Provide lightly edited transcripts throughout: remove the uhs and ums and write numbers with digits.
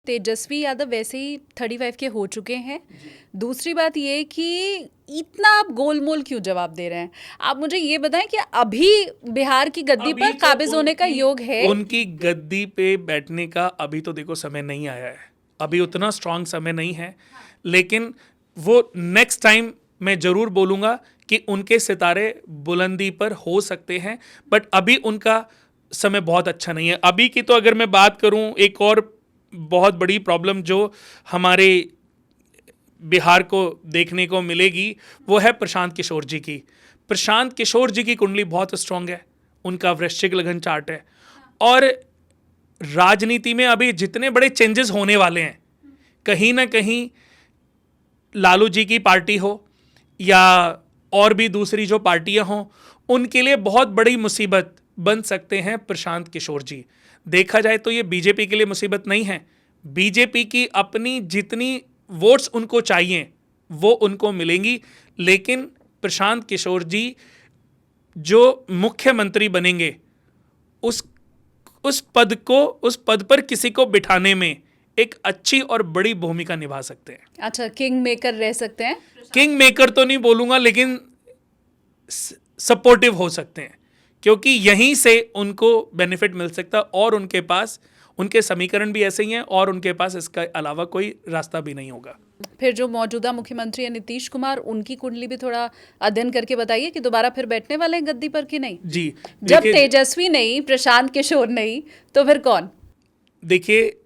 तेजस्वी यादव वैसे ही 35 के हो चुके हैं। दूसरी बात ये कि इतना आप गोलमोल क्यों जवाब दे रहे हैं? आप मुझे ये बताएं कि अभी बिहार की गद्दी पर काबिज होने का योग है? उनकी गद्दी पे बैठने का अभी तो देखो समय नहीं आया है, अभी उतना स्ट्रांग समय नहीं है। लेकिन वो नेक्स्ट टाइम मैं जरूर बोलूंगा कि उनके सितारे बुलंदी पर हो सकते हैं, बट अभी उनका समय बहुत अच्छा नहीं है। अभी की तो अगर मैं बात करूं, एक और बहुत बड़ी प्रॉब्लम जो हमारे बिहार को देखने को मिलेगी वो है प्रशांत किशोर जी की। प्रशांत किशोर जी की कुंडली बहुत स्ट्रांग है, उनका वृश्चिक लगन चार्ट है, और राजनीति में अभी जितने बड़े चेंजेस होने वाले हैं, कहीं ना कहीं लालू जी की पार्टी हो या और भी दूसरी जो पार्टियां हों, उनके लिए बहुत बड़ी मुसीबत बन सकते हैं प्रशांत किशोर जी। देखा जाए तो ये बीजेपी के लिए मुसीबत नहीं है, बीजेपी की अपनी जितनी वोट्स उनको चाहिए वो उनको मिलेंगी, लेकिन प्रशांत किशोर जी जो मुख्यमंत्री बनेंगे उस पद पर किसी को बिठाने में एक अच्छी और बड़ी भूमिका निभा सकते हैं। अच्छा, किंग मेकर रह सकते हैं? किंग मेकर तो नहीं बोलूंगा, लेकिन सपोर्टिव हो सकते हैं, क्योंकि यहीं से उनको बेनिफिट मिल सकता है, और उनके पास उनके समीकरण भी ऐसे ही हैं, और उनके पास इसका अलावा कोई रास्ता भी नहीं होगा। फिर जो मौजूदा मुख्यमंत्री है नीतीश कुमार, उनकी कुंडली भी थोड़ा अध्ययन करके बताइए कि दोबारा फिर बैठने वाले हैं गद्दी पर कि नहीं? जी, जब तेजस्वी नहीं, प्रशांत किशोर नहीं, तो फिर कौन? देखिए,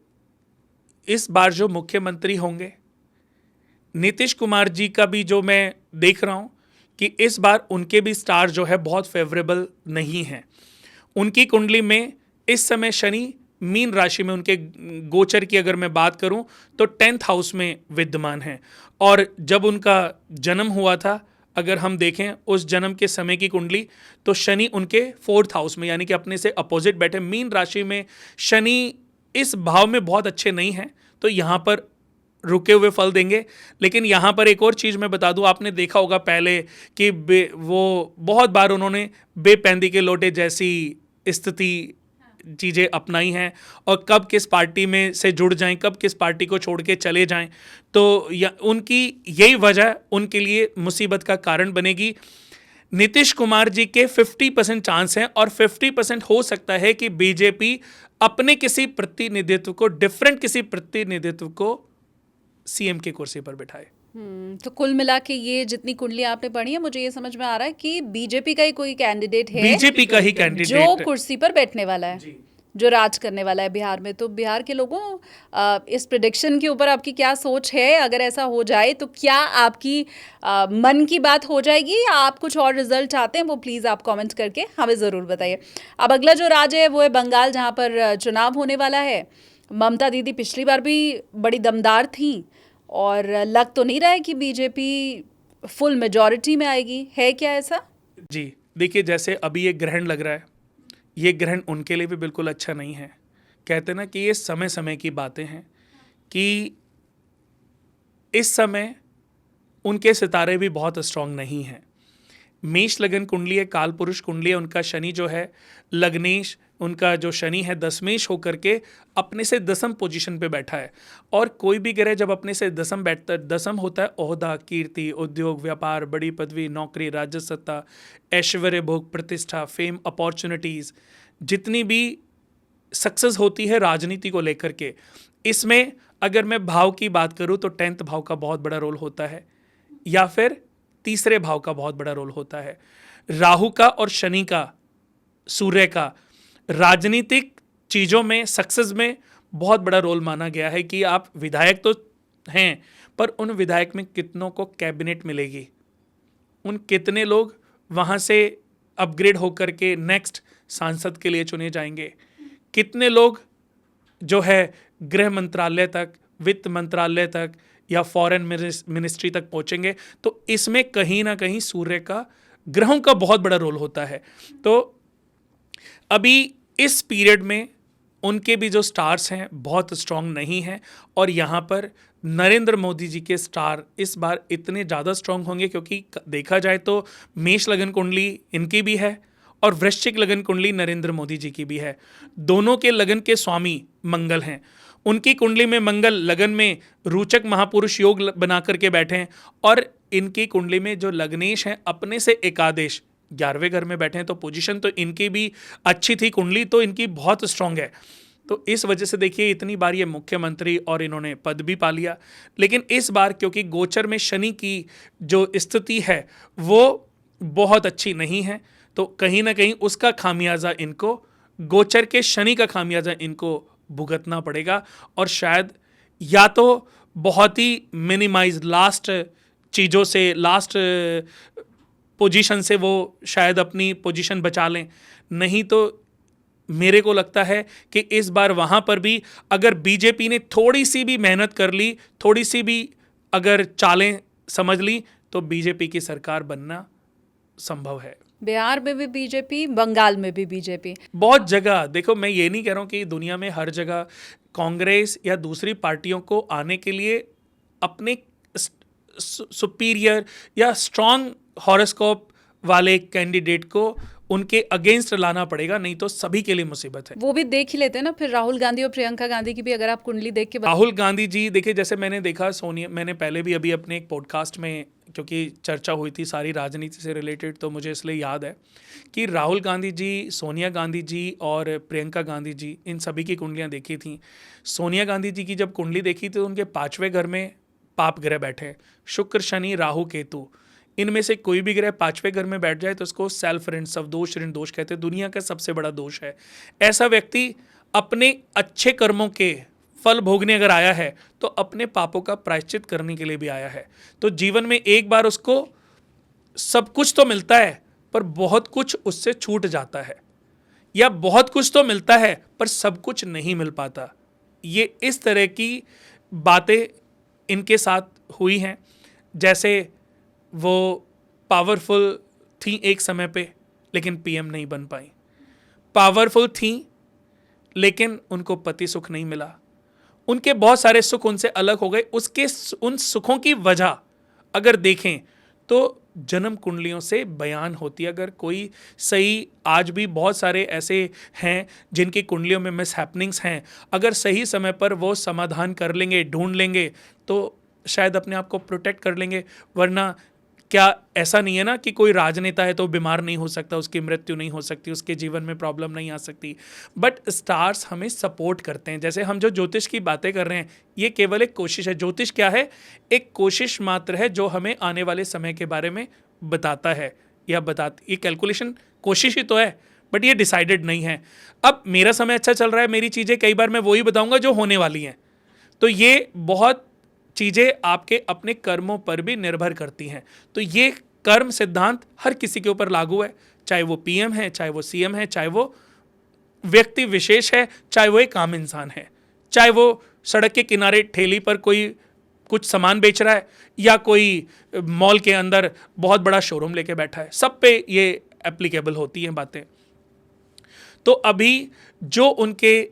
इस बार जो मुख्यमंत्री होंगे, नीतीश कुमार जी का भी जो मैं देख रहा हूं कि इस बार उनके भी स्टार जो है बहुत फेवरेबल नहीं है। उनकी कुंडली में इस समय शनि मीन राशि में, उनके गोचर की अगर मैं बात करूं तो 10th हाउस में विद्यमान है, और जब उनका जन्म हुआ था, अगर हम देखें उस जन्म के समय की कुंडली, तो शनि उनके 4th हाउस में, यानी कि अपने से अपोजिट बैठे। मीन राशि में शनि इस भाव में बहुत अच्छे नहीं हैं, तो यहाँ पर रुके हुए फल देंगे। लेकिन यहाँ पर एक और चीज़ मैं बता दूँ, आपने देखा होगा पहले कि वो बहुत बार उन्होंने बेपैंदी के लोटे जैसी स्थिति चीज़ें अपनाई हैं, और कब किस पार्टी में से जुड़ जाएं, कब किस पार्टी को छोड़ के चले जाएं, तो उनकी यही वजह उनके लिए मुसीबत का कारण बनेगी। नीतीश कुमार जी के 50% चांस हैं, और 50% हो सकता है कि बीजेपी अपने किसी प्रतिनिधित्व को, डिफरेंट किसी प्रतिनिधित्व को सीएम की कुर्सी पर बिठाए। तो कुल मिला के ये जितनी कुंडली आपने पढ़ी है, मुझे ये समझ में आ रहा है कि बीजेपी का ही कोई कैंडिडेट है, बीजेपी का ही कैंडिडेट जो कुर्सी पर बैठने वाला है, जो राज करने वाला है बिहार में। तो बिहार के लोगों, इस प्रेडिक्शन के ऊपर आपकी क्या सोच है? अगर ऐसा हो जाए तो क्या आपकी मन की बात हो जाएगी, या आप कुछ और रिजल्ट चाहते हैं? वो प्लीज़ आप कमेंट करके हमें ज़रूर बताइए। अब अगला जो राज्य है वो है बंगाल, जहाँ पर चुनाव होने वाला है। ममता दीदी पिछली बार भी बड़ी दमदार थी, और लग तो नहीं रहा है कि बीजेपी फुल मेजॉरिटी में आएगी, है क्या ऐसा? जी, देखिए, जैसे अभी ये ग्रहण लग रहा है, ये ग्रहण उनके लिए भी बिल्कुल अच्छा नहीं है। कहते ना कि ये समय समय की बातें हैं, कि इस समय उनके सितारे भी बहुत स्ट्रांग नहीं हैं। मेष लगन कुंडली है, काल पुरुष कुंडली है, उनका शनि जो है लग्नेश, उनका जो शनि है दशमेश होकर के अपने से दसम पोजीशन पे बैठा है। और कोई भी ग्रह जब अपने से दसम बैठता है, दसम होता है ओहदा, कीर्ति, उद्योग, व्यापार, बड़ी पदवी, नौकरी, राज्य सत्ता, ऐश्वर्य, भोग, प्रतिष्ठा, फेम, अपॉर्चुनिटीज़, जितनी भी सक्सेस होती है राजनीति को लेकर के। इसमें अगर मैं भाव की बात करूँ तो 10th भाव का बहुत बड़ा रोल होता है, या फिर तीसरे भाव का बहुत बड़ा रोल होता है। राहु का और शनि का, सूर्य का राजनीतिक चीज़ों में, सक्सेस में बहुत बड़ा रोल माना गया है, कि आप विधायक तो हैं, पर उन विधायक में कितनों को कैबिनेट मिलेगी, उन कितने लोग वहाँ से अपग्रेड होकर के नेक्स्ट सांसद के लिए चुने जाएंगे, कितने लोग जो है गृह मंत्रालय तक, वित्त मंत्रालय तक, या फॉरेन मिनिस्ट्री तक पहुंचेंगे। तो इसमें कहीं ना कहीं सूर्य का, ग्रहों का बहुत बड़ा रोल होता है। तो अभी इस पीरियड में उनके भी जो स्टार्स हैं बहुत स्ट्रांग नहीं हैं, और यहाँ पर नरेंद्र मोदी जी के स्टार इस बार इतने ज़्यादा स्ट्रांग होंगे, क्योंकि देखा जाए तो मेष लगन कुंडली इनकी भी है, और वृश्चिक लगन कुंडली नरेंद्र मोदी जी की भी है। दोनों के लगन के स्वामी मंगल हैं। उनकी कुंडली में मंगल लगन में रोचक महापुरुष योग बना करके बैठे हैं, और इनकी कुंडली में जो लग्नेश हैं अपने से एकादेश 11वें घर में बैठे हैं, तो पोजीशन तो इनकी भी अच्छी थी, कुंडली तो इनकी बहुत स्ट्रांग है। तो इस वजह से देखिए इतनी बार ये मुख्यमंत्री और इन्होंने पद भी पा लिया। लेकिन इस बार क्योंकि गोचर में शनि की जो स्थिति है वो बहुत अच्छी नहीं है, तो कहीं ना कहीं उसका खामियाजा इनको, गोचर के शनि का खामियाजा इनको भुगतना पड़ेगा। और शायद या तो बहुत ही मिनिमाइज लास्ट चीज़ों से, लास्ट पोजीशन से वो शायद अपनी पोजीशन बचा लें, नहीं तो मेरे को लगता है कि इस बार वहाँ पर भी अगर बीजेपी ने थोड़ी सी भी मेहनत कर ली, थोड़ी सी भी अगर चालें समझ ली, तो बीजेपी की सरकार बनना संभव है। बिहार में भी बीजेपी, बंगाल में भी बीजेपी, बहुत जगह देखो, मैं ये नहीं कह रहा हूँ कि दुनिया में हर जगह कांग्रेस या दूसरी पार्टियों को आने के लिए अपने सुपीरियर या स्ट्रॉन्ग हॉरोस्कोप वाले कैंडिडेट को उनके अगेंस्ट लाना पड़ेगा, नहीं तो सभी के लिए मुसीबत है। वो भी देख ही लेते हैं ना फिर राहुल गांधी और प्रियंका गांधी की भी, अगर आप कुंडली देख के राहुल गांधी जी देखिए, जैसे मैंने देखा सोनिया, मैंने पहले भी अभी अपने एक पॉडकास्ट में, क्योंकि चर्चा हुई थी सारी राजनीति से रिलेटेड, तो मुझे इसलिए याद है कि राहुल गांधी जी, सोनिया गांधी जी और प्रियंका गांधी जी, इन सभी की कुंडलियां देखी थी। सोनिया गांधी जी की जब कुंडली देखी तो उनके 5वें घर में पाप ग्रह बैठे, शुक्र शनि राहु केतु, इनमें से कोई भी ग्रह 5वें घर में बैठ जाए तो उसको सेल्फ ऋण, सवदोष ऋण दोष कहते हैं। दुनिया का सबसे बड़ा दोष है। ऐसा व्यक्ति अपने अच्छे कर्मों के फल भोगने अगर आया है तो अपने पापों का प्रायश्चित करने के लिए भी आया है। तो जीवन में एक बार उसको सब कुछ तो मिलता है पर बहुत कुछ उससे छूट जाता है, या बहुत कुछ तो मिलता है पर सब कुछ नहीं मिल पाता। ये इस तरह की बातें इनके साथ हुई हैं। जैसे वो पावरफुल थी एक समय पे लेकिन पीएम नहीं बन पाई, पावरफुल थी लेकिन उनको पति सुख नहीं मिला, उनके बहुत सारे सुख उनसे अलग हो गए। उसके उन सुखों की वजह अगर देखें तो जन्म कुंडलियों से बयान होती है। अगर कोई सही, आज भी बहुत सारे ऐसे हैं जिनकी कुंडलियों में मिस हैपनिंग्स हैं, अगर सही समय पर वो समाधान कर लेंगे, ढूंढ लेंगे, तो शायद अपने आप को प्रोटेक्ट कर लेंगे। वरना क्या ऐसा नहीं है ना कि कोई राजनेता है तो बीमार नहीं हो सकता, उसकी मृत्यु नहीं हो सकती, उसके जीवन में प्रॉब्लम नहीं आ सकती, बट स्टार्स हमें सपोर्ट करते हैं। जैसे हम जो ज्योतिष की बातें कर रहे हैं, ये केवल एक कोशिश है। ज्योतिष क्या है? एक कोशिश मात्र है जो हमें आने वाले समय के बारे में बताता है, या ये कैलकुलेशन कोशिश ही तो है, बट ये डिसाइडेड नहीं है। अब मेरा समय अच्छा चल रहा है, मेरी चीज़ें कई बार मैं वही बताऊंगा जो होने वाली हैं, तो ये बहुत चीज़ें आपके अपने कर्मों पर भी निर्भर करती हैं। तो ये कर्म सिद्धांत हर किसी के ऊपर लागू है, चाहे वो पीएम है, चाहे वो सीएम है, चाहे वो व्यक्ति विशेष है, चाहे वो एक आम इंसान है, चाहे वो सड़क के किनारे ठेली पर कोई कुछ सामान बेच रहा है, या कोई मॉल के अंदर बहुत बड़ा शोरूम लेके बैठा है, सब पे ये एप्लीकेबल होती हैं बातें। तो अभी जो उनके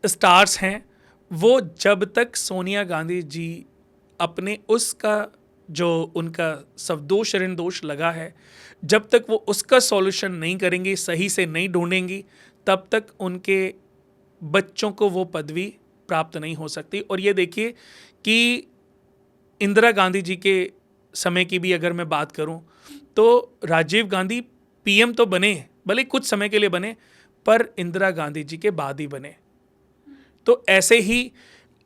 स्टार्स हैं, वो जब तक सोनिया गांधी जी अपने उसका जो उनका सवदोष ऋण दोष लगा है, जब तक वो उसका सॉल्यूशन नहीं करेंगी, सही से नहीं ढूंढेंगी, तब तक उनके बच्चों को वो पदवी प्राप्त नहीं हो सकती। और ये देखिए कि इंदिरा गांधी जी के समय की भी अगर मैं बात करूं तो राजीव गांधी पीएम तो बने, भले कुछ समय के लिए बने, पर इंदिरा गांधी जी के बाद ही बने। तो ऐसे ही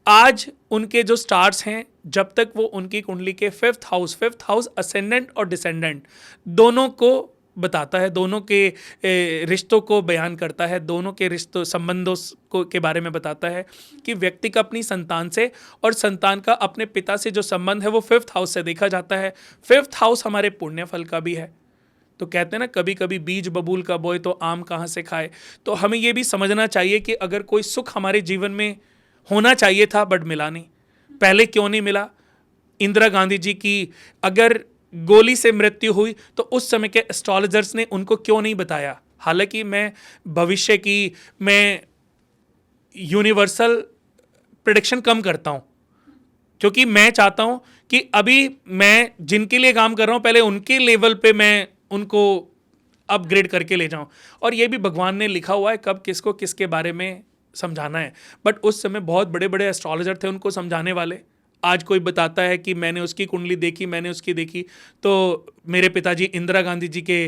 आज उनके जो स्टार्स हैं, जब तक वो उनकी कुंडली के फिफ्थ हाउस असेंडेंट और डिसेंडेंट दोनों को बताता है, दोनों के रिश्तों को बयान करता है, दोनों के रिश्तों संबंधों को के बारे में बताता है कि व्यक्ति का अपनी संतान से और संतान का अपने पिता से जो संबंध है वो फिफ्थ हाउस से देखा जाता है। फिफ्थ हाउस हमारे पुण्य फल का भी है। तो कहते हैं ना, कभी कभी बीज बबूल का बोए तो आम कहाँ से खाए। तो हमें ये भी समझना चाहिए कि अगर कोई सुख हमारे जीवन में होना चाहिए था बट मिला नहीं, पहले क्यों नहीं मिला? इंदिरा गांधी जी की अगर गोली से मृत्यु हुई तो उस समय के एस्ट्रोलॉजर्स ने उनको क्यों नहीं बताया? हालांकि मैं भविष्य की, मैं यूनिवर्सल प्रेडिक्शन कम करता हूं, क्योंकि मैं चाहता हूं कि अभी मैं जिनके लिए काम कर रहा हूं पहले उनके लेवल पे मैं उनको अपग्रेड करके ले जाऊं। और ये भी भगवान ने लिखा हुआ है कब किसको किसके बारे में समझाना है, बट उस समय बहुत बड़े बड़े एस्ट्रोलॉजर थे उनको समझाने वाले। आज कोई बताता है कि मैंने उसकी कुंडली देखी, मैंने उसकी देखी, तो मेरे पिताजी इंदिरा गांधी जी के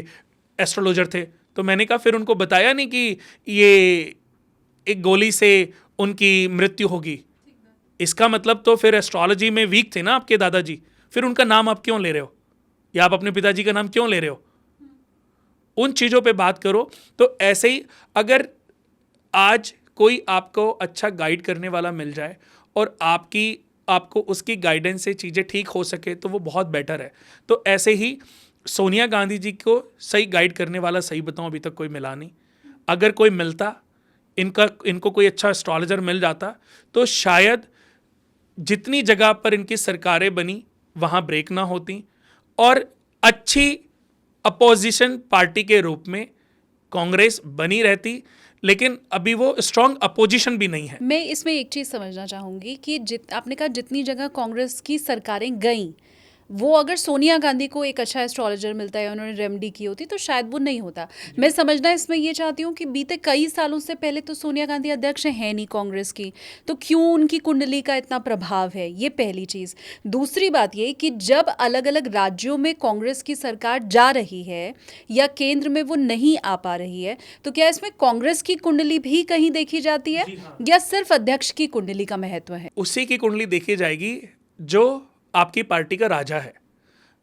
एस्ट्रोलॉजर थे, तो मैंने कहा फिर उनको बताया नहीं कि ये एक गोली से उनकी मृत्यु होगी। इसका मतलब तो फिर एस्ट्रोलॉजी में वीक थे ना आपके दादाजी, फिर उनका नाम आप क्यों ले रहे हो, या आप अपने पिताजी का नाम क्यों ले रहे हो? उन चीज़ों पे बात करो। तो ऐसे ही अगर आज कोई आपको अच्छा गाइड करने वाला मिल जाए और आपको उसकी गाइडेंस से चीज़ें ठीक हो सके तो वो बहुत बेटर है। तो ऐसे ही सोनिया गांधी जी को सही गाइड करने वाला, सही बताऊं, अभी तक कोई मिला नहीं। अगर कोई मिलता, इनको कोई अच्छा एस्ट्रोलॉजर मिल जाता, तो शायद जितनी जगह पर इनकी सरकारें बनी वहाँ ब्रेक ना होती और अच्छी अपोजिशन पार्टी के रूप में कांग्रेस बनी रहती। लेकिन अभी वो स्ट्रांग अपोजिशन भी नहीं है। मैं इसमें एक चीज़ समझना चाहूँगी कि आपने कहा जितनी जगह कांग्रेस की सरकारें गईं, वो अगर सोनिया गांधी को एक अच्छा एस्ट्रोलॉजर मिलता है, उन्होंने रेमेडी की होती, तो शायद वो नहीं होता। मैं समझना इसमें ये चाहती हूँ कि बीते कई सालों से पहले तो सोनिया गांधी अध्यक्ष है नहीं कांग्रेस की, तो क्यों उनकी कुंडली का इतना प्रभाव है, ये पहली चीज़। दूसरी बात ये कि जब अलग अलग राज्यों में कांग्रेस की सरकार जा रही है या केंद्र में वो नहीं आ पा रही है, तो क्या इसमें कांग्रेस की कुंडली भी कहीं देखी जाती है या सिर्फ अध्यक्ष की कुंडली का महत्व है? उसी की कुंडली देखी जाएगी जो आपकी पार्टी का राजा है।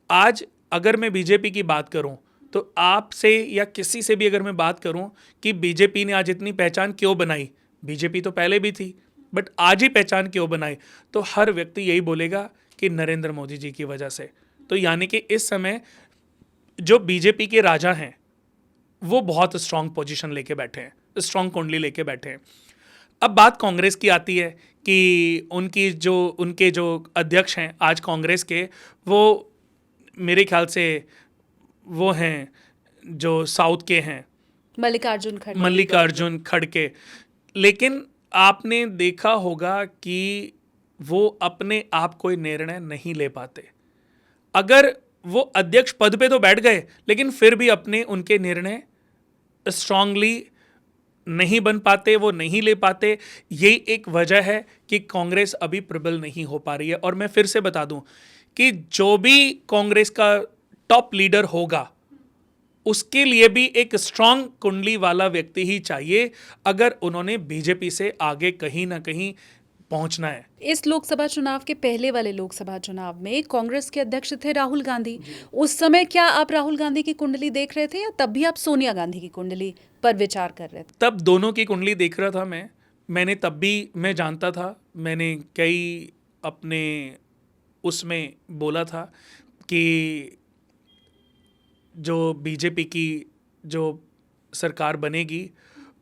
आज अगर मैं बीजेपी की बात करूं, तो आपसे या किसी से भी अगर मैं बात करूं कि बीजेपी ने आज इतनी पहचान क्यों बनाई, बीजेपी तो पहले भी थी बट आज ही पहचान क्यों बनाई, तो हर व्यक्ति यही बोलेगा कि नरेंद्र मोदी जी की वजह से। तो यानी कि इस समय जो बीजेपी के राजा हैं वो बहुत स्ट्रांग पोजीशन लेके बैठे हैं, स्ट्रांग कुंडली लेके बैठे हैं। अब बात कांग्रेस की आती है कि उनके जो अध्यक्ष हैं आज कांग्रेस के, वो मेरे ख्याल से वो हैं जो साउथ के हैं, मल्लिकार्जुन खड़गे। लेकिन आपने देखा होगा कि वो अपने आप कोई निर्णय नहीं ले पाते। अगर वो अध्यक्ष पद पे तो बैठ गए लेकिन फिर भी उनके निर्णय स्ट्रांगली नहीं बन पाते, वो नहीं ले पाते। यही एक वजह है कि कांग्रेस अभी प्रबल नहीं हो पा रही है। और मैं फिर से बता दूं कि जो भी कांग्रेस का टॉप लीडर होगा उसके लिए भी एक स्ट्रांग कुंडली वाला व्यक्ति ही चाहिए अगर उन्होंने बीजेपी से आगे कहीं ना कहीं पहुंचना है। इस लोकसभा चुनाव के पहले वाले लोकसभा चुनाव में कांग्रेस के अध्यक्ष थे राहुल गांधी। उस समय क्या आप राहुल गांधी की कुंडली देख रहे थे या तब भी आप सोनिया गांधी की कुंडली पर विचार कर रहे थे? तब दोनों की कुंडली देख रहा था मैंने तब भी मैं जानता था, मैंने कई अपने उसमें बोला था कि जो बीजेपी की जो सरकार बनेगी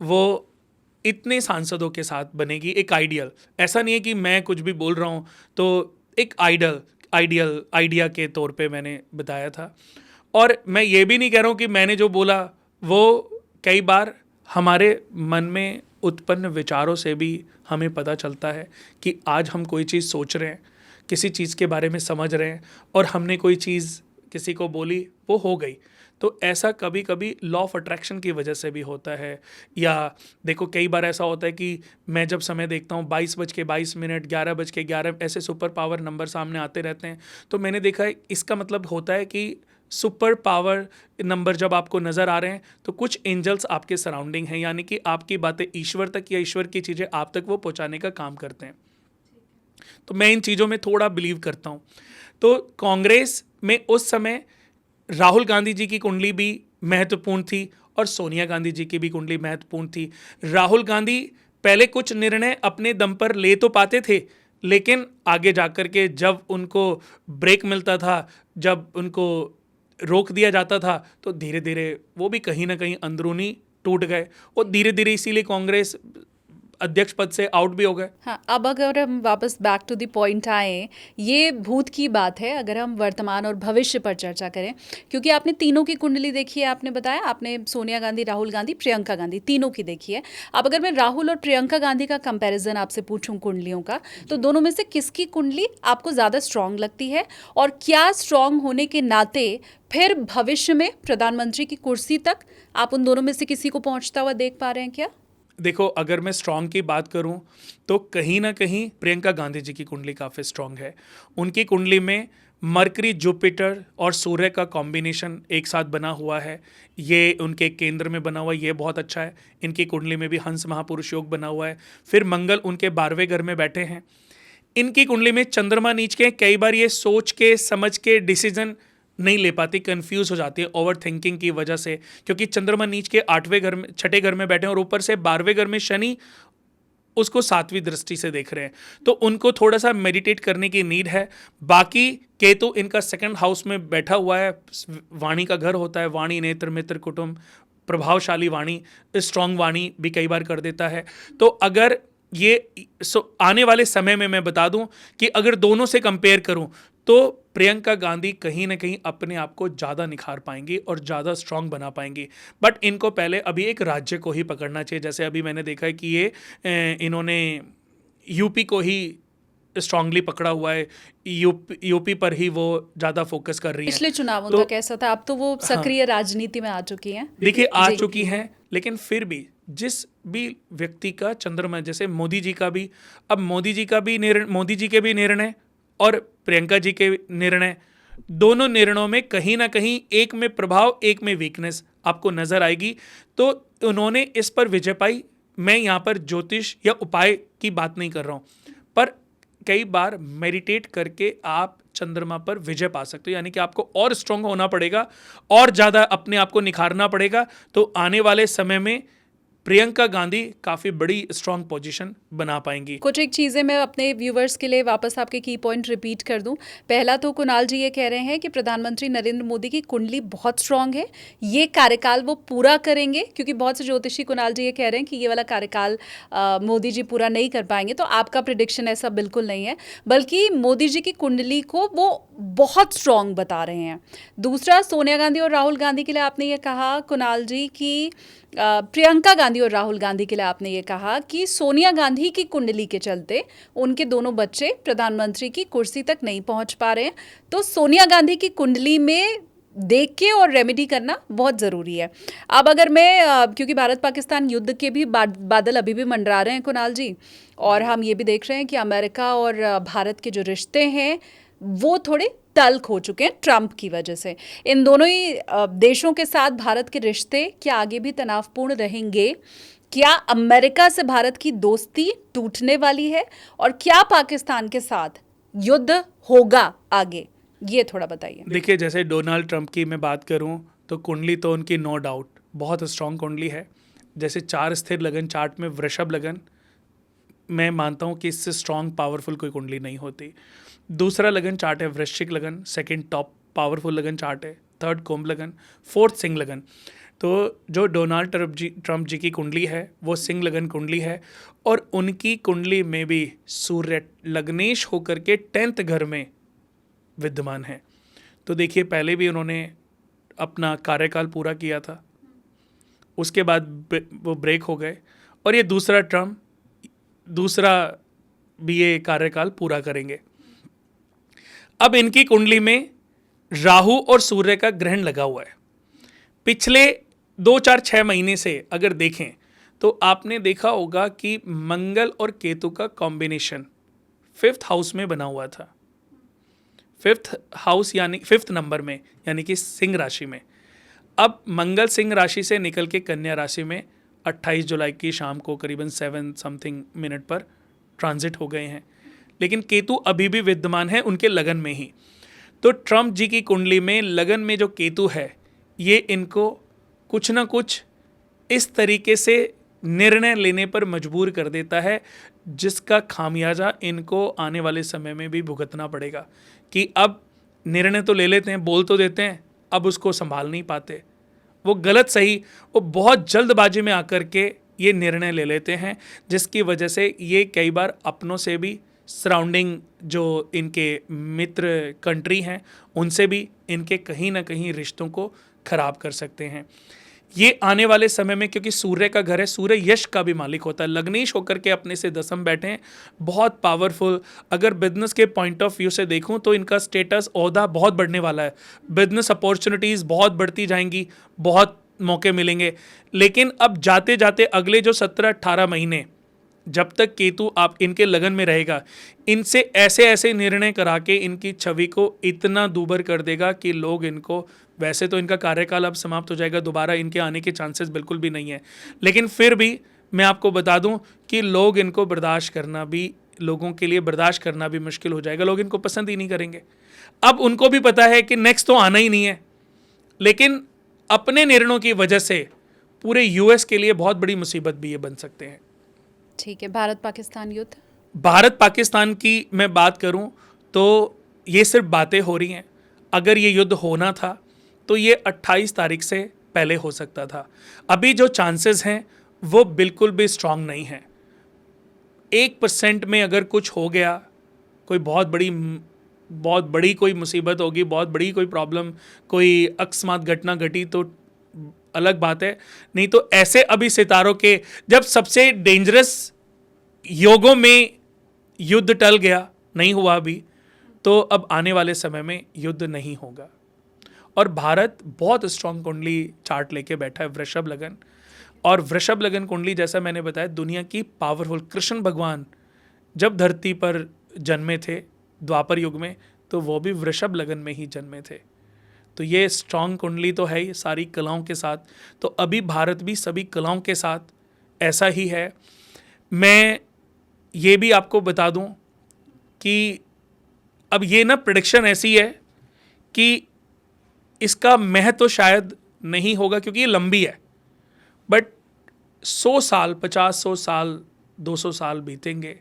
वो इतने सांसदों के साथ बनेगी, एक आइडियल। ऐसा नहीं है कि मैं कुछ भी बोल रहा हूँ, तो एक आइडिया के तौर पे मैंने बताया था। और मैं ये भी नहीं कह रहा हूँ कि मैंने जो बोला वो कई बार हमारे मन में उत्पन्न विचारों से भी हमें पता चलता है कि आज हम कोई चीज़ सोच रहे हैं, किसी चीज़ के बारे में समझ रहे हैं और हमने कोई चीज़ किसी को बोली, वो हो गई। तो ऐसा कभी कभी लॉ ऑफ अट्रैक्शन की वजह से भी होता है। या देखो कई बार ऐसा होता है कि मैं जब समय देखता हूँ 22:22, 11:11, ऐसे सुपर पावर नंबर सामने आते रहते हैं। तो मैंने देखा है इसका मतलब होता है कि सुपर पावर नंबर जब आपको नज़र आ रहे हैं तो कुछ एंजल्स आपके सराउंडिंग हैं, यानी कि आपकी बातें ईश्वर तक या ईश्वर की चीज़ें आप तक वो पहुँचाने का काम करते हैं। तो मैं इन चीज़ों में थोड़ा बिलीव करता हूँ। तो कांग्रेस में उस समय राहुल गांधी जी की कुंडली भी महत्वपूर्ण थी और सोनिया गांधी जी की भी कुंडली महत्वपूर्ण थी। राहुल गांधी पहले कुछ निर्णय अपने दम पर ले तो पाते थे, लेकिन आगे जाकर के जब उनको ब्रेक मिलता था, जब उनको रोक दिया जाता था, तो धीरे धीरे वो भी कहीं ना कहीं अंदरूनी टूट गए और धीरे धीरे इसीलिए कांग्रेस अध्यक्ष पद से आउट भी हो गए। हाँ, अब अगर हम वापस बैक टू द पॉइंट आए, ये भूत की बात है। अगर हम वर्तमान और भविष्य पर चर्चा करें, क्योंकि आपने तीनों की कुंडली देखी है, आपने बताया आपने सोनिया गांधी, राहुल गांधी, प्रियंका गांधी, तीनों की देखी है। अब अगर मैं राहुल और प्रियंका गांधी का कंपैरिजन आपसे पूछूं कुंडलियों का, तो दोनों में से किसकी कुंडली आपको ज़्यादा स्ट्रांग लगती है और क्या स्ट्रांग होने के नाते फिर भविष्य में प्रधानमंत्री की कुर्सी तक आप उन दोनों में से किसी को पहुँचता हुआ देख पा रहे हैं क्या? देखो, अगर मैं स्ट्रॉन्ग की बात करूं तो कहीं ना कहीं प्रियंका गांधी जी की कुंडली काफ़ी स्ट्रॉन्ग है। उनकी कुंडली में मरकरी, जुपिटर और सूर्य का कॉम्बिनेशन एक साथ बना हुआ है। ये उनके केंद्र में बना हुआ है, ये बहुत अच्छा है। इनकी कुंडली में भी हंस महापुरुष योग बना हुआ है। फिर मंगल उनके 12वें घर में बैठे हैं। इनकी कुंडली में चंद्रमा नीच के, कई बार ये सोच के समझ के डिसीजन नहीं ले पाती, कंफ्यूज हो जाती है ओवर थिंकिंग की वजह से, क्योंकि चंद्रमा नीच के 8वें घर में, 6ठे घर में बैठे हैं और ऊपर से 12वें घर में शनि उसको 7वीं दृष्टि से देख रहे हैं। तो उनको थोड़ा सा मेडिटेट करने की नीड है। बाकी केतु इनका 2nd हाउस में बैठा हुआ है। वाणी का घर होता है, वाणी, नेत्र, मित्र, कुटुंब, प्रभावशाली वाणी, स्ट्रांग वाणी भी कई बार कर देता है। तो अगर ये आने वाले समय में मैं बता दूं कि अगर दोनों से कंपेयर करूं तो प्रियंका गांधी कहीं ना कहीं अपने आप को ज़्यादा निखार पाएंगी और ज़्यादा स्ट्रांग बना पाएंगी। बट इनको पहले अभी एक राज्य को ही पकड़ना चाहिए। जैसे अभी मैंने देखा है कि ये इन्होंने यूपी को ही स्ट्रांगली पकड़ा हुआ है, यूपी पर ही वो ज़्यादा फोकस कर रही हैं। पिछले चुनावों तो का कैसा था? अब तो वो सक्रिय राजनीति में आ चुकी हैं। देखिए, आ चुकी हैं, लेकिन फिर भी जिस भी व्यक्ति का चंद्रमा, जैसे मोदी जी का भी, अब मोदी जी के भी निर्णय और प्रियंका जी के निर्णय, दोनों निर्णयों में कहीं ना कहीं एक में प्रभाव, एक में वीकनेस आपको नजर आएगी। तो उन्होंने इस पर विजय पाई। मैं यहाँ पर ज्योतिष या उपाय की बात नहीं कर रहा हूँ, पर कई बार मेडिटेट करके आप चंद्रमा पर विजय पा सकते हो। यानी कि आपको और स्ट्रांग होना पड़ेगा और ज़्यादा अपने आप को निखारना पड़ेगा। तो आने वाले समय में प्रियंका गांधी काफ़ी बड़ी स्ट्रांग पोजीशन बना पाएंगी। कुछ एक चीज़ें मैं अपने व्यूवर्स के लिए वापस आपके की पॉइंट रिपीट कर दूं। पहला तो कुणाल जी ये कह रहे हैं कि प्रधानमंत्री नरेंद्र मोदी की कुंडली बहुत स्ट्रांग है, ये कार्यकाल वो पूरा करेंगे, क्योंकि बहुत से ज्योतिषी कुणाल जी ये कह रहे हैं कि ये वाला कार्यकाल मोदी जी पूरा नहीं कर पाएंगे। तो आपका प्रिडिक्शन ऐसा बिल्कुल नहीं है, बल्कि मोदी जी की कुंडली को वो बहुत स्ट्रांग बता रहे हैं। दूसरा, सोनिया गांधी और राहुल गांधी के लिए आपने ये कहा कुणाल जी कि प्रियंका गांधी और राहुल गांधी के लिए आपने ये कहा कि सोनिया गांधी की कुंडली के चलते उनके दोनों बच्चे प्रधानमंत्री की कुर्सी तक नहीं पहुंच पा रहे हैं। तो सोनिया गांधी की कुंडली में देख के और रेमेडी करना बहुत ज़रूरी है। अब अगर मैं क्योंकि भारत पाकिस्तान युद्ध के भी बादल अभी भी मंडरा रहे हैं कुणाल जी, और हम ये भी देख रहे हैं कि अमेरिका और भारत के जो रिश्ते हैं वो थोड़े तल्ख हो चुके हैं ट्रंप की वजह से। इन दोनों ही देशों के साथ भारत के रिश्ते क्या आगे भी तनावपूर्ण रहेंगे? क्या अमेरिका से भारत की दोस्ती टूटने वाली है? और क्या पाकिस्तान के साथ युद्ध होगा आगे? ये थोड़ा बताइए। देखिए, जैसे डोनाल्ड ट्रंप की मैं बात करूं तो कुंडली तो उनकी नो डाउट बहुत स्ट्रांग कुंडली है। जैसे 4 स्थिर लगन चार्ट में वृषभ लगन, मैं मानता हूं कि इससे स्ट्रांग पावरफुल कोई कुंडली नहीं होती। दूसरा लगन चार्ट है वृश्चिक लगन, 2nd टॉप पावरफुल लगन चार्ट है, 3rd कुंभ लगन, 4th सिंह लगन। तो जो डोनाल्ड ट्रंप जी की कुंडली है वो सिंह लगन कुंडली है, और उनकी कुंडली में भी सूर्य लग्नेश होकर के 10th घर में विद्यमान है। तो देखिए, पहले भी उन्होंने अपना कार्यकाल पूरा किया था, उसके बाद वो ब्रेक हो गए, और ये दूसरा भी ये कार्यकाल पूरा करेंगे। अब इनकी कुंडली में राहु और सूर्य का ग्रहण लगा हुआ है। पिछले 2-4-6 महीने से अगर देखें तो आपने देखा होगा कि मंगल और केतु का कॉम्बिनेशन 5th हाउस में बना हुआ था। 5th हाउस यानी 5th नंबर में, यानी कि सिंह राशि में। अब मंगल सिंह राशि से निकल के कन्या राशि में 28 जुलाई की शाम को करीबन 7 समथिंग मिनट पर ट्रांजिट हो गए हैं, लेकिन केतु अभी भी विद्यमान है उनके लगन में ही। तो ट्रंप जी की कुंडली में लगन में जो केतु है, ये इनको कुछ ना कुछ इस तरीके से निर्णय लेने पर मजबूर कर देता है, जिसका खामियाजा इनको आने वाले समय में भी भुगतना पड़ेगा। कि अब निर्णय तो ले लेते हैं, बोल तो देते हैं, अब उसको संभाल नहीं पाते। वो गलत सही, वो बहुत जल्दबाजी में आकर के ये निर्णय ले लेते हैं, जिसकी वजह से ये कई बार अपनों से भी, सराउंडिंग जो इनके मित्र कंट्री हैं, उनसे भी इनके कहीं ना कहीं रिश्तों को खराब कर सकते हैं। ये आने वाले समय में, क्योंकि सूर्य का घर है, सूर्य यश का भी मालिक होता है, लग्नेश होकर के अपने से 10th बैठे हैं, बहुत पावरफुल। अगर बिजनेस के पॉइंट ऑफ व्यू से देखूं तो इनका स्टेटस, ओहदा बहुत बढ़ने वाला है, बिजनेस अपॉर्चुनिटीज़ बहुत बढ़ती जाएंगी, बहुत मौके मिलेंगे, लेकिन अब जाते जाते अगले जो 17-18 महीने जब तक केतु आप इनके लगन में रहेगा, इनसे ऐसे ऐसे निर्णय करा के इनकी छवि को इतना दूभर कर देगा कि लोग इनको, वैसे तो इनका कार्यकाल अब समाप्त हो जाएगा, दोबारा इनके आने के चांसेस बिल्कुल भी नहीं है, लेकिन फिर भी मैं आपको बता दूं कि लोग इनको बर्दाश्त करना भी, लोगों के लिए बर्दाश्त करना भी मुश्किल हो जाएगा, लोग इनको पसंद ही नहीं करेंगे। अब उनको भी पता है कि नेक्स्ट तो आना ही नहीं है, लेकिन अपने निर्णयों की वजह से पूरे यूएस के लिए बहुत बड़ी मुसीबत भी ये बन सकते हैं। ठीक है, भारत पाकिस्तान युद्ध, भारत पाकिस्तान की मैं बात करूं तो ये सिर्फ बातें हो रही हैं। अगर ये युद्ध होना था तो ये 28 तारीख से पहले हो सकता था। अभी जो चांसेस हैं वो बिल्कुल भी स्ट्रांग नहीं हैं। 1% में अगर कुछ हो गया, कोई बहुत बड़ी कोई मुसीबत होगी, बहुत बड़ी कोई प्रॉब्लम, कोई अकस्मात घटना घटी तो अलग बात है, नहीं तो ऐसे अभी सितारों के जब सबसे डेंजरस योगों में युद्ध टल गया, नहीं हुआ अभी, तो अब आने वाले समय में युद्ध नहीं होगा। और भारत बहुत स्ट्रांग कुंडली चार्ट लेके बैठा है, वृषभ लगन, और वृषभ लगन कुंडली जैसा मैंने बताया दुनिया की पावरफुल, कृष्ण भगवान जब धरती पर जन्मे थे द्वापर युग में, तो वो भी वृषभ लगन में ही जन्मे थे। तो ये स्ट्रांग कुंडली तो है ही सारी कलाओं के साथ, तो अभी भारत भी सभी कलाओं के साथ ऐसा ही है। मैं ये भी आपको बता दूं कि अब ये ना प्रेडिक्शन ऐसी है कि इसका महत्व तो शायद नहीं होगा क्योंकि ये लंबी है, बट 100 साल, 50-100 साल, 200 साल बीतेंगे।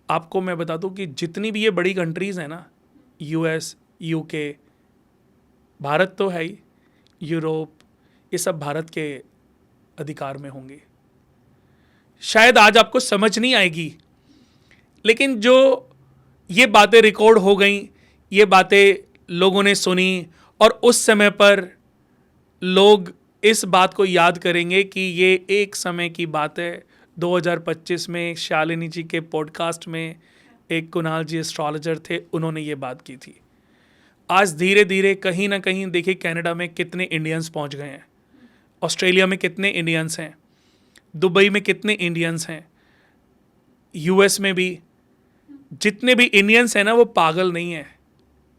आपको मैं बता दूं कि जितनी भी ये बड़ी कंट्रीज़ हैं ना, यूएस, यूके, भारत तो है ही, यूरोप, ये सब भारत के अधिकार में होंगे। शायद आज आपको समझ नहीं आएगी, लेकिन जो ये बातें रिकॉर्ड हो गई, ये बातें लोगों ने सुनी, और उस समय पर लोग इस बात को याद करेंगे कि ये एक समय की बात है। 2025 में शालिनी जी के पॉडकास्ट में एक कुणाल जी एस्ट्रोलॉजर थे, उन्होंने ये बात की थी। आज धीरे धीरे कहीं ना कहीं देखिए कनाडा में कितने इंडियंस पहुंच गए हैं, ऑस्ट्रेलिया में कितने इंडियंस हैं, दुबई में कितने इंडियंस हैं, यूएस में भी जितने भी इंडियंस हैं ना, वो पागल नहीं है,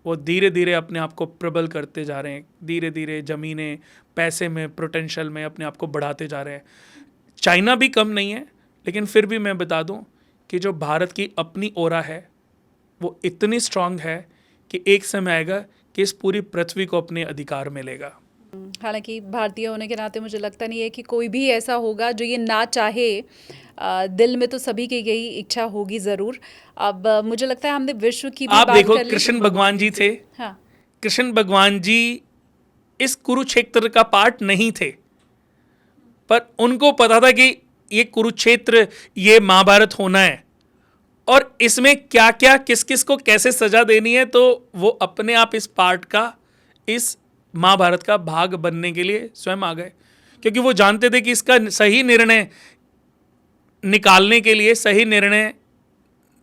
वो धीरे धीरे अपने आप को प्रबल करते जा रहे हैं, धीरे धीरे ज़मीनें, पैसे में, पोटेंशियल में अपने आप को बढ़ाते जा रहे हैं। चाइना भी कम नहीं है, लेकिन फिर भी मैं बता दूं कि जो भारत की अपनी ओरा है वो इतनी स्ट्रांग है कि एक समय आएगा कि इस पूरी पृथ्वी को अपने अधिकार में लेगा। हालांकि भारतीय होने के नाते मुझे लगता नहीं है कि कोई भी ऐसा होगा जो ये ना चाहे। दिल में तो सभी की यही इच्छा होगी ज़रूर। अब मुझे लगता है हमने विश्व की भी आप बात देखो कर ली। कृष्ण भगवान जी थे, हाँ, कृष्ण भगवान जी इस कुरुक्षेत्र का पार्ट नहीं थे, पर उनको पता था कि ये कुरुक्षेत्र, ये महाभारत होना है और इसमें क्या क्या, किस किस को कैसे सजा देनी है, तो वो अपने आप इस पार्ट का, इस महाभारत का भाग बनने के लिए स्वयं आ गए, क्योंकि वो जानते थे कि इसका सही निर्णय निकालने के लिए, सही निर्णय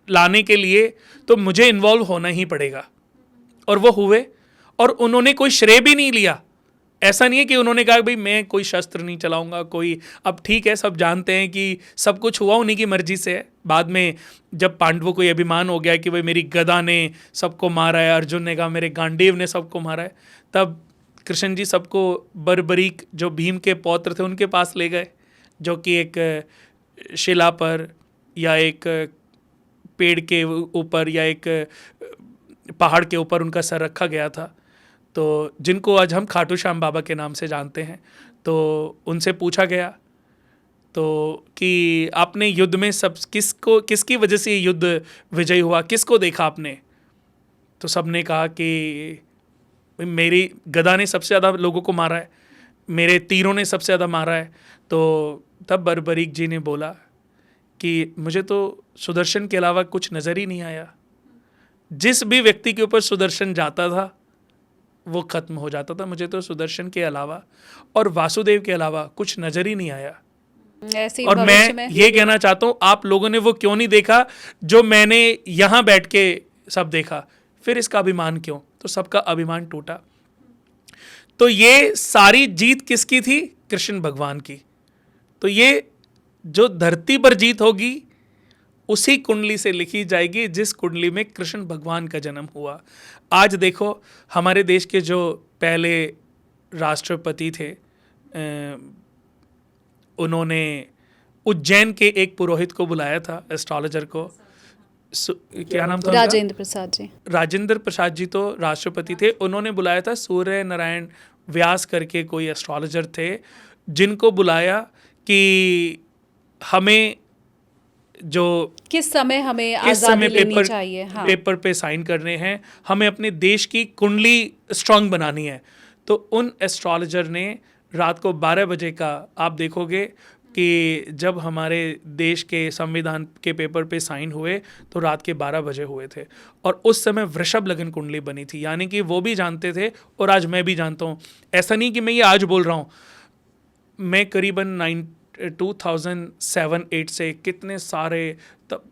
लाने के लिए तो मुझे इन्वॉल्व होना ही पड़ेगा। और वो हुए, और उन्होंने कोई श्रेय भी नहीं लिया। ऐसा नहीं है कि उन्होंने कहा भाई मैं कोई शस्त्र नहीं चलाऊंगा, कोई, अब ठीक है सब जानते हैं कि सब कुछ हुआ उन्हीं की मर्जी से है। बाद में जब पांडवों को ये अभिमान हो गया कि भाई मेरी गदा ने सबको मारा है, अर्जुन ने कहा मेरे गांडीव ने सबको मारा है, तब कृष्ण जी सबको बर्बरीक, जो भीम के पौत्र थे, उनके पास ले गए, जो कि एक शिला पर या एक पेड़ के ऊपर या एक पहाड़ के ऊपर उनका सर रखा गया था, तो जिनको आज हम खाटू श्याम बाबा के नाम से जानते हैं। तो उनसे पूछा गया तो कि आपने युद्ध में सब किसकी वजह से ये युद्ध विजयी हुआ, किसको देखा आपने? तो सबने कहा कि मेरी गदा ने सबसे ज़्यादा लोगों को मारा है, मेरे तीरों ने सबसे ज़्यादा मारा है। तो तब बर्बरीक जी ने बोला कि मुझे तो सुदर्शन के अलावा कुछ नज़र ही नहीं आया। जिस भी व्यक्ति के ऊपर सुदर्शन जाता था वो खत्म हो जाता था, मुझे तो सुदर्शन के अलावा और वासुदेव के अलावा कुछ नज़र ही नहीं आया। और मैं ये कहना चाहता हूँ, आप लोगों ने वो क्यों नहीं देखा जो मैंने यहाँ बैठ के सब देखा? फिर इसका अभिमान क्यों? तो सबका अभिमान टूटा। तो ये सारी जीत किसकी थी? कृष्ण भगवान की। तो ये जो धरती पर जीत होगी उसी कुंडली से लिखी जाएगी जिस कुंडली में कृष्ण भगवान का जन्म हुआ। आज देखो हमारे देश के जो पहले राष्ट्रपति थे, उन्होंने उज्जैन के एक पुरोहित को बुलाया था, एस्ट्रोलॉजर को, क्या नाम था उनका? राजेंद्र प्रसाद जी। राजेंद्र प्रसाद जी तो राष्ट्रपति थे, उन्होंने बुलाया था सूर्य नारायण व्यास करके कोई एस्ट्रोलॉजर थे, जिनको बुलाया कि हमें जो किस समय हमें आजादी लेनी चाहिए, हाँ। पेपर पे साइन करने हैं, हमें अपने देश की कुंडली स्ट्रांग बनानी है। तो उन एस्ट्रोलॉजर ने रात को 12 बजे का, आप देखोगे कि जब हमारे देश के संविधान के पेपर पे साइन हुए तो रात के 12 बजे हुए थे, और उस समय वृषभ लगन कुंडली बनी थी। यानी कि वो भी जानते थे और आज मैं भी जानता हूँ। ऐसा नहीं कि मैं ये आज बोल रहा हूँ, मैं करीबन 2007-8 से कितने सारे, तब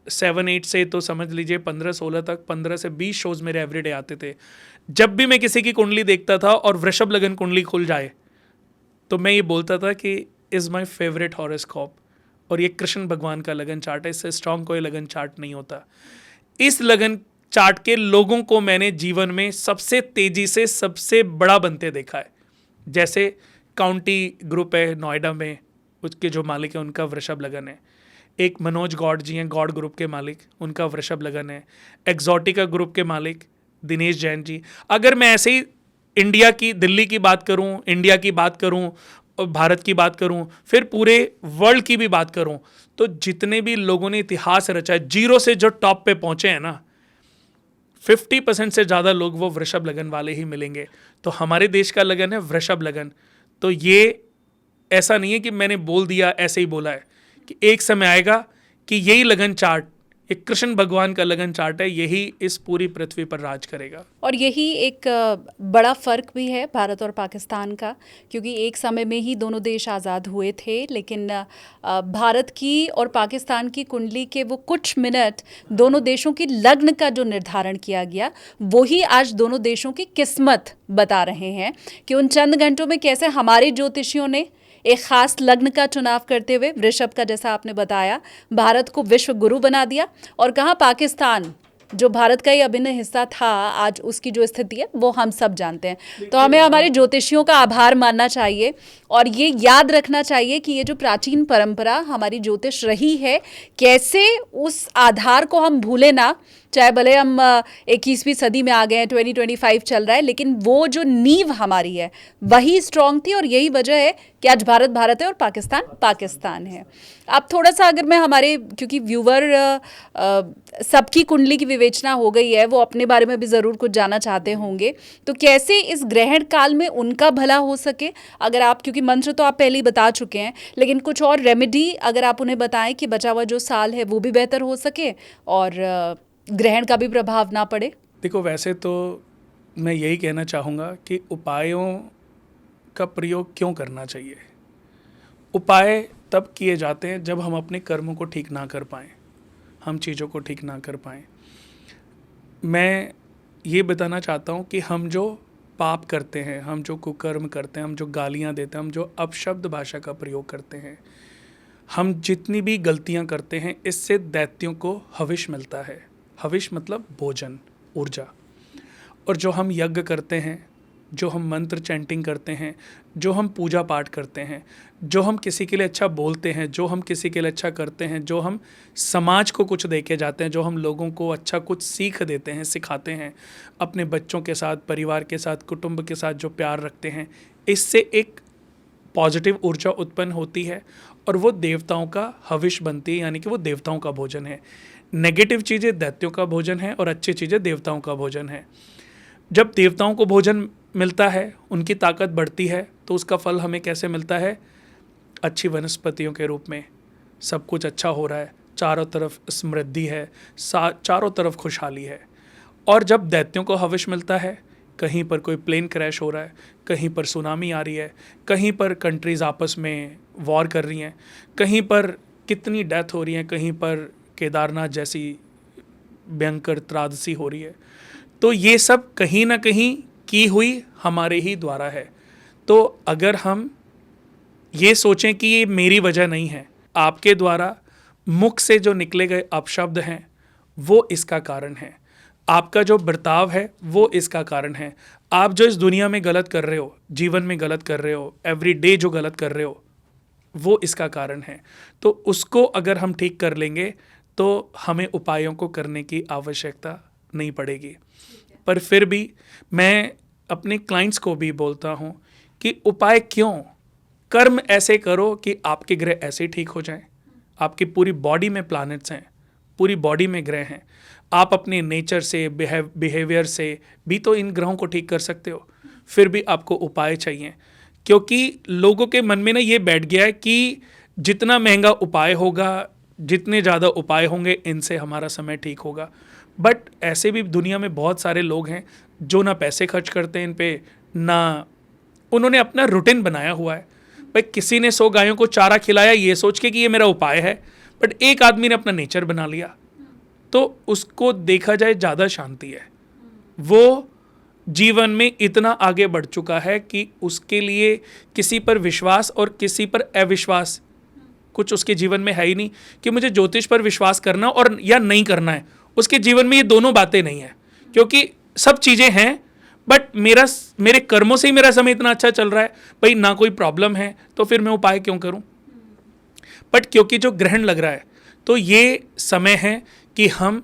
7-8 से तो समझ लीजिए 15-16 तक 15 से 20 शोज़ मेरे एवरीडे आते थे। जब भी मैं किसी की कुंडली देखता था और वृषभ लगन कुंडली खुल जाए तो मैं ये बोलता था कि इज़ माई फेवरेट हॉरोस्कोप, और ये कृष्ण भगवान का लगन चार्ट है, इससे स्ट्रॉन्ग कोई लगन चार्ट नहीं होता। इस लगन चार्ट के लोगों को मैंने जीवन में सबसे तेज़ी से सबसे बड़ा बनते देखा है। जैसे काउंटी ग्रुप है नोएडा में, उसके जो मालिक है उनका वृषभ लगन है। एक मनोज गौड़ जी हैं, गौड़ ग्रुप के मालिक, उनका वृषभ लगन है। एक्सोटिका ग्रुप के मालिक दिनेश जैन जी। अगर मैं ऐसे ही इंडिया की, दिल्ली की बात करूं, इंडिया की बात करूं, भारत की बात करूं, फिर पूरे वर्ल्ड की भी बात करूं, तो जितने भी लोगों ने इतिहास रचा है, जीरो से जो टॉप पे पहुंचे हैं ना, 50% से ज़्यादा लोग वो वृषभ लगन वाले ही मिलेंगे। तो हमारे देश का लगन है वृषभ लगन। तो ये ऐसा नहीं है कि मैंने बोल दिया, ऐसे ही बोला है, कि एक समय आएगा कि यही लगन चार्ट, ये कृष्ण भगवान का लगन चार्ट है, यही इस पूरी पृथ्वी पर राज करेगा। और यही एक बड़ा फ़र्क भी है भारत और पाकिस्तान का, क्योंकि एक समय में ही दोनों देश आज़ाद हुए थे, लेकिन भारत की और पाकिस्तान की कुंडली के वो कुछ मिनट दोनों देशों की लग्न का जो निर्धारण किया गया, वही आज दोनों देशों की किस्मत बता रहे हैं कि उन चंद घंटों में कैसे हमारे ज्योतिषियों ने एक खास लग्न का चुनाव करते हुए वृषभ का, जैसा आपने बताया, भारत को विश्व गुरु बना दिया, और कहाँ पाकिस्तान जो भारत का ही अभिन्न हिस्सा था, आज उसकी जो स्थिति है वो हम सब जानते हैं। तो हमें हमारे ज्योतिषियों का आभार मानना चाहिए और ये याद रखना चाहिए कि ये जो प्राचीन परंपरा हमारी ज्योतिष रही है, कैसे उस आधार को हम भूले ना। चाहे भले हम 21वीं सदी में आ गए हैं, 2025 चल रहा है, लेकिन वो जो नींव हमारी है वही स्ट्रांग थी, और यही वजह है कि आज भारत भारत है और पाकिस्तान पाकिस्तान है। अब थोड़ा सा अगर मैं हमारे, क्योंकि व्यूवर सबकी कुंडली की विवेचना हो गई है, वो अपने बारे में भी ज़रूर कुछ जानना चाहते होंगे, तो कैसे इस ग्रहण काल में उनका भला हो सके, अगर आप, क्योंकि मंत्र तो आप पहले ही बता चुके हैं, लेकिन कुछ और रेमेडी अगर आप उन्हें बताएं कि बचा हुआ जो साल है वो भी बेहतर हो सके और ग्रहण का भी प्रभाव ना पड़े। देखो, वैसे तो मैं यही कहना चाहूँगा कि उपायों का प्रयोग क्यों करना चाहिए। उपाय तब किए जाते हैं जब हम अपने कर्मों को ठीक ना कर पाएँ, हम चीज़ों को ठीक ना कर पाएँ। मैं ये बताना चाहता हूँ कि हम जो पाप करते हैं, हम जो कुकर्म करते हैं, हम जो गालियाँ देते हैं, हम जो अपशब्द भाषा का प्रयोग करते हैं, हम जितनी भी गलतियाँ करते हैं, इससे दैत्यों को हविष मिलता है। हविष मतलब भोजन, ऊर्जा। और जो हम यज्ञ करते हैं, जो हम मंत्र चैंटिंग करते हैं, जो हम पूजा पाठ करते हैं, जो हम किसी के लिए अच्छा बोलते हैं, जो हम किसी के लिए अच्छा करते हैं, जो हम समाज को कुछ दे के जाते हैं, जो हम लोगों को अच्छा कुछ सीख देते हैं, सिखाते हैं, अपने बच्चों के साथ, परिवार के साथ, कुटुंब के साथ जो प्यार रखते हैं, इससे एक पॉजिटिव ऊर्जा उत्पन्न होती है और वो देवताओं का हविष बनती है, यानी कि वो देवताओं का भोजन है। नेगेटिव चीज़ें दैत्यों का भोजन है और अच्छी चीज़ें देवताओं का भोजन है। जब देवताओं को भोजन मिलता है, उनकी ताकत बढ़ती है, तो उसका फल हमें कैसे मिलता है? अच्छी वनस्पतियों के रूप में। सब कुछ अच्छा हो रहा है, चारों तरफ समृद्धि है, चारों तरफ खुशहाली है। और जब दैत्यों को हविष मिलता है, कहीं पर कोई प्लेन क्रैश हो रहा है, कहीं पर सुनामी आ रही है, कहीं पर कंट्रीज़ आपस में वॉर कर रही हैं, कहीं पर कितनी डेथ हो रही है, कहीं पर केदारनाथ जैसी भयंकर त्रासदी हो रही है, तो ये सब कहीं ना कहीं की हुई हमारे ही द्वारा है। तो अगर हम ये सोचें कि ये मेरी वजह नहीं है, आपके द्वारा मुख से जो निकले गए अपशब्द हैं वो इसका कारण है, आपका जो बर्ताव है वो इसका कारण है, आप जो इस दुनिया में गलत कर रहे हो, जीवन में गलत कर रहे हो, एवरी डे जो गलत कर रहे हो वो इसका कारण है। तो उसको अगर हम ठीक कर लेंगे तो हमें उपायों को करने की आवश्यकता नहीं पड़ेगी। पर फिर भी मैं अपने क्लाइंट्स को भी बोलता हूँ कि उपाय क्यों, कर्म ऐसे करो कि आपके ग्रह ऐसे ठीक हो जाएं। आपकी पूरी बॉडी में प्लैनेट्स हैं, पूरी बॉडी में ग्रह हैं, आप अपने नेचर से बिहेवियर से भी तो इन ग्रहों को ठीक कर सकते हो। फिर भी आपको उपाय चाहिए, क्योंकि लोगों के मन में ना ये बैठ गया है कि जितना महंगा उपाय होगा, जितने ज़्यादा उपाय होंगे, इनसे हमारा समय ठीक होगा। बट ऐसे भी दुनिया में बहुत सारे लोग हैं जो ना पैसे खर्च करते हैं इन पे, ना उन्होंने अपना रूटीन बनाया हुआ है। भाई किसी ने 100 गायों को चारा खिलाया ये सोच के कि ये मेरा उपाय है, बट एक आदमी ने अपना नेचर बना लिया, तो उसको देखा जाए ज़्यादा शांति है। वो जीवन में इतना आगे बढ़ चुका है कि उसके लिए किसी पर विश्वास और किसी पर अविश्वास कुछ उसके जीवन में है ही नहीं, कि मुझे ज्योतिष पर विश्वास करना और या नहीं करना है। उसके जीवन में ये दोनों बातें नहीं है, क्योंकि सब चीज़ें हैं बट मेरे कर्मों से ही मेरा समय इतना अच्छा चल रहा है, भाई ना कोई प्रॉब्लम है तो फिर मैं उपाय क्यों करूं। बट क्योंकि जो ग्रहण लग रहा है तो ये समय है कि हम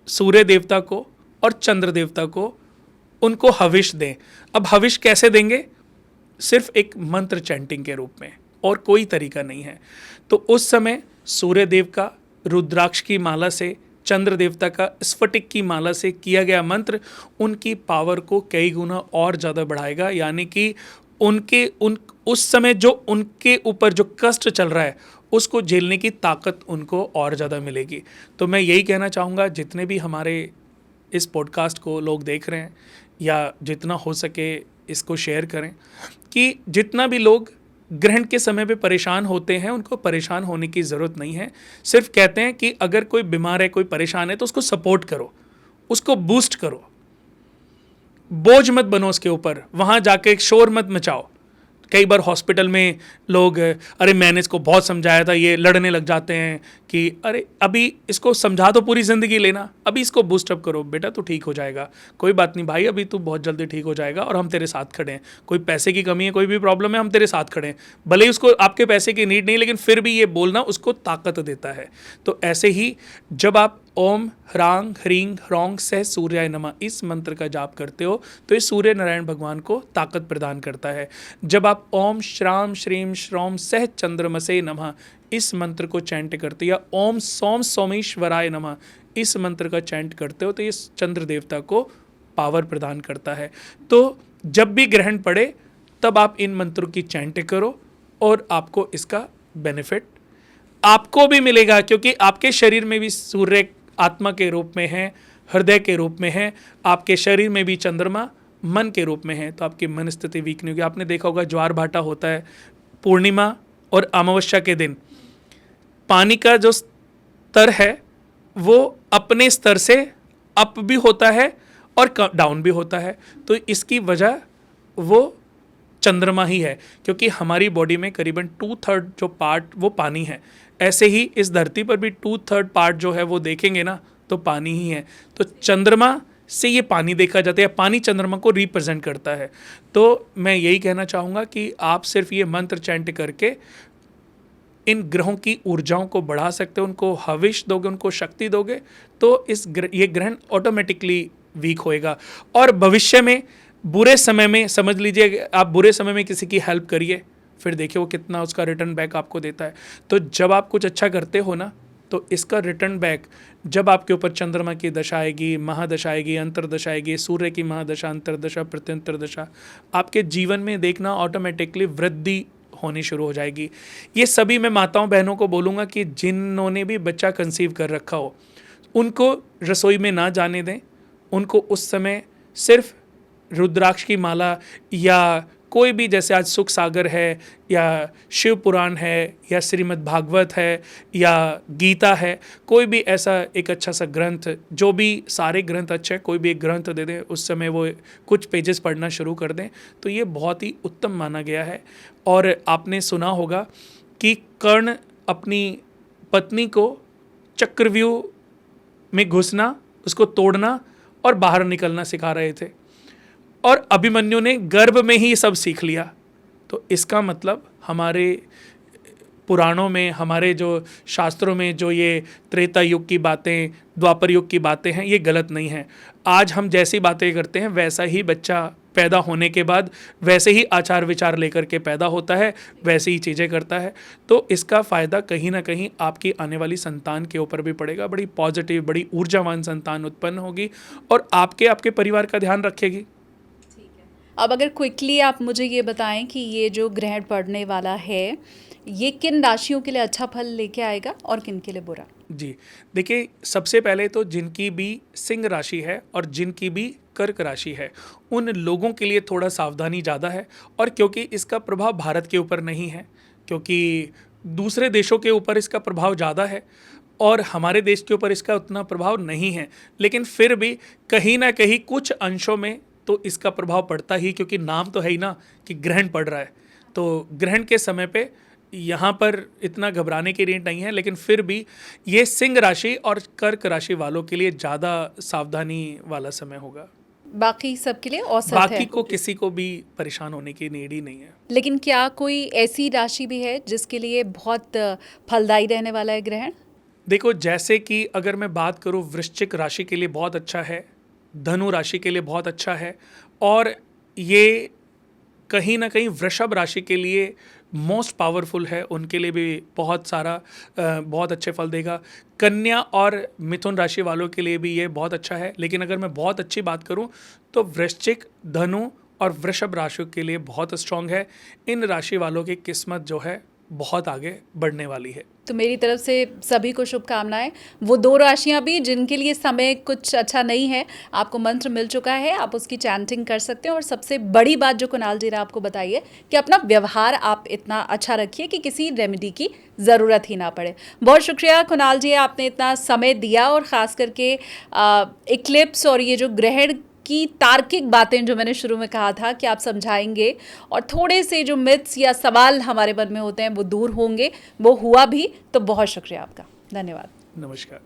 सूर्य देवता को और चंद्र देवता को उनको हविष दें। अब हविष कैसे देंगे? सिर्फ एक मंत्र चैंटिंग के रूप में, और कोई तरीका नहीं है। तो उस समय सूर्य देव का रुद्राक्ष की माला से, चंद्र देवता का स्फटिक की माला से किया गया मंत्र उनकी पावर को कई गुना और ज़्यादा बढ़ाएगा। यानी कि उस समय जो उनके ऊपर जो कष्ट चल रहा है उसको झेलने की ताकत उनको और ज़्यादा मिलेगी। तो मैं यही कहना चाहूँगा, जितने भी हमारे इस पॉडकास्ट को लोग देख रहे हैं, या जितना हो सके इसको शेयर करें, कि जितना भी लोग ग्रहण के समय पे परेशान होते हैं उनको परेशान होने की ज़रूरत नहीं है। सिर्फ कहते हैं कि अगर कोई बीमार है, कोई परेशान है, तो उसको सपोर्ट करो, उसको बूस्ट करो, बोझ मत बनो उसके ऊपर, वहाँ जाके शोर मत मचाओ। कई बार हॉस्पिटल में लोग, अरे मैंने इसको बहुत समझाया था, ये लड़ने लग जाते हैं कि अरे अभी इसको समझा तो पूरी ज़िंदगी लेना, अभी इसको बूस्टअप करो, बेटा तो ठीक हो जाएगा, कोई बात नहीं भाई, अभी तू बहुत जल्दी ठीक हो जाएगा और हम तेरे साथ खड़े हैं। कोई पैसे की कमी है, कोई भी प्रॉब्लम है, हम तेरे साथ खड़े हैं। भले ही उसको आपके पैसे की नीड नहीं, लेकिन फिर भी ये बोलना उसको ताकत देता है। तो ऐसे ही जब आप ओम ह्रांग ह्रींग ह्रौंग सह सूर्याय नमः इस मंत्र का जाप करते हो तो ये सूर्य नारायण भगवान को ताकत प्रदान करता है। जब आप ओम श्राम श्रीम श्रौम सह चंद्रमसे नमः इस मंत्र को चैंट करते हो, या ओम सोम सोमेश्वराय नमः इस मंत्र का चैंट करते हो, तो ये चंद्र देवता को पावर प्रदान करता है। तो जब भी ग्रहण पड़े तब आप इन मंत्रों की चैंट करो और आपको इसका बेनिफिट आपको भी मिलेगा, क्योंकि आपके शरीर में भी सूर्य आत्मा के रूप में है, हृदय के रूप में है, आपके शरीर में भी चंद्रमा मन के रूप में है। तो आपकी मन स्थिति वीक नहीं होगी। आपने देखा होगा ज्वार भाटा होता है पूर्णिमा और अमावस्या के दिन, पानी का जो स्तर है वो अपने स्तर से अप भी होता है और डाउन भी होता है। तो इसकी वजह वो चंद्रमा ही है, क्योंकि हमारी बॉडी में करीबन 2/3 जो पार्ट वो पानी है। ऐसे ही इस धरती पर भी 2/3 पार्ट जो है वो देखेंगे ना तो पानी ही है। तो चंद्रमा से ये पानी देखा जाता है, पानी चंद्रमा को रिप्रेजेंट करता है। तो मैं यही कहना चाहूँगा कि आप सिर्फ ये मंत्र चैंट करके इन ग्रहों की ऊर्जाओं को बढ़ा सकते हो, उनको हविष दोगे, उनको शक्ति दोगे, तो ये ग्रहण ऑटोमेटिकली वीक होएगा। और भविष्य में बुरे समय में समझ लीजिए, आप बुरे समय में किसी की हेल्प करिए, फिर देखिए वो कितना उसका रिटर्न बैक आपको देता है। तो जब आप कुछ अच्छा करते हो ना, तो इसका रिटर्न बैक जब आपके ऊपर चंद्रमा की दशा आएगी, महादशा आएगी, अंतरदशा आएगी, सूर्य की महादशा, अंतरदशा, प्रत्यंतर दशा, आपके जीवन में देखना ऑटोमेटिकली वृद्धि होनी शुरू हो जाएगी। ये सभी मैं माताओं बहनों को बोलूँगा कि जिन्होंने भी बच्चा कंसीव कर रखा हो, उनको रसोई में ना जाने दें। उनको उस समय सिर्फ रुद्राक्ष की माला या कोई भी, जैसे आज सुख सागर है या शिव पुराण है या श्रीमद् भागवत है या गीता है, कोई भी ऐसा एक अच्छा सा ग्रंथ, जो भी सारे ग्रंथ अच्छे हैं, कोई भी एक ग्रंथ दे दें, उस समय वो कुछ पेजेस पढ़ना शुरू कर दें, तो ये बहुत ही उत्तम माना गया है। और आपने सुना होगा कि कर्ण अपनी पत्नी को चक्रव्यूह में घुसना, उसको तोड़ना और बाहर निकलना सिखा रहे थे, और अभिमन्यु ने गर्भ में ही सब सीख लिया। तो इसका मतलब हमारे पुराणों में, हमारे जो शास्त्रों में जो ये त्रेता युग की बातें, द्वापर युग की बातें हैं, ये गलत नहीं हैं। आज हम जैसी बातें करते हैं वैसा ही बच्चा पैदा होने के बाद वैसे ही आचार विचार लेकर के पैदा होता है, वैसे ही चीज़ें करता है। तो इसका फ़ायदा कहीं ना कहीं आपकी आने वाली संतान के ऊपर भी पड़ेगा। बड़ी पॉजिटिव, बड़ी ऊर्जावान संतान उत्पन्न होगी और आपके परिवार का ध्यान रखेगी। अब अगर क्विकली आप मुझे ये बताएं कि ये जो ग्रहण पड़ने वाला है, ये किन राशियों के लिए अच्छा फल लेके आएगा और किन के लिए बुरा? जी, देखिए, सबसे पहले तो जिनकी भी सिंह राशि है और जिनकी भी कर्क राशि है, उन लोगों के लिए थोड़ा सावधानी ज़्यादा है। और क्योंकि इसका प्रभाव भारत के ऊपर नहीं है, क्योंकि दूसरे देशों के ऊपर इसका प्रभाव ज़्यादा है और हमारे देश के ऊपर इसका उतना प्रभाव नहीं है, लेकिन फिर भी कहीं ना कहीं कुछ अंशों में तो इसका प्रभाव पड़ता ही, क्योंकि नाम तो है ही ना कि ग्रहण पड़ रहा है। तो ग्रहण के समय पे यहाँ पर इतना घबराने की रीत नहीं है, लेकिन फिर भी ये सिंह राशि और कर्क राशि वालों के लिए ज़्यादा सावधानी वाला समय होगा। बाकी सबके लिए औसत बाकी है। को किसी को भी परेशान होने की नीड ही नहीं है। लेकिन क्या कोई ऐसी राशि भी है जिसके लिए बहुत फलदायी रहने वाला है ग्रहण? देखो, जैसे कि अगर मैं बात करूँ, वृश्चिक राशि के लिए बहुत अच्छा है, धनु राशि के लिए बहुत अच्छा है, और ये कहीं ना कहीं वृषभ राशि के लिए मोस्ट पावरफुल है, उनके लिए भी बहुत अच्छे फल देगा। कन्या और मिथुन राशि वालों के लिए भी ये बहुत अच्छा है। लेकिन अगर मैं बहुत अच्छी बात करूं तो वृश्चिक, धनु और वृषभ राशि के लिए बहुत स्ट्रांग है। इन राशि वालों की किस्मत जो है बहुत आगे बढ़ने वाली है। तो मेरी तरफ से सभी को शुभकामनाएं। वो 2 राशियां भी जिनके लिए समय कुछ अच्छा नहीं है, आपको मंत्र मिल चुका है, आप उसकी चैंटिंग कर सकते हैं। और सबसे बड़ी बात जो कुणाल जी ने आपको बताई है कि अपना व्यवहार आप इतना अच्छा रखिए कि किसी रेमेडी की ज़रूरत ही ना पड़े। बहुत शुक्रिया कुणाल जी, आपने इतना समय दिया, और ख़ास करके इक्लिप्स और ये जो ग्रहण की तार्किक बातें जो मैंने शुरू में कहा था कि आप समझाएंगे और थोड़े से जो मिथ्स या सवाल हमारे मन में होते हैं वो दूर होंगे, वो हुआ भी। तो बहुत शुक्रिया आपका, धन्यवाद। नमस्कार।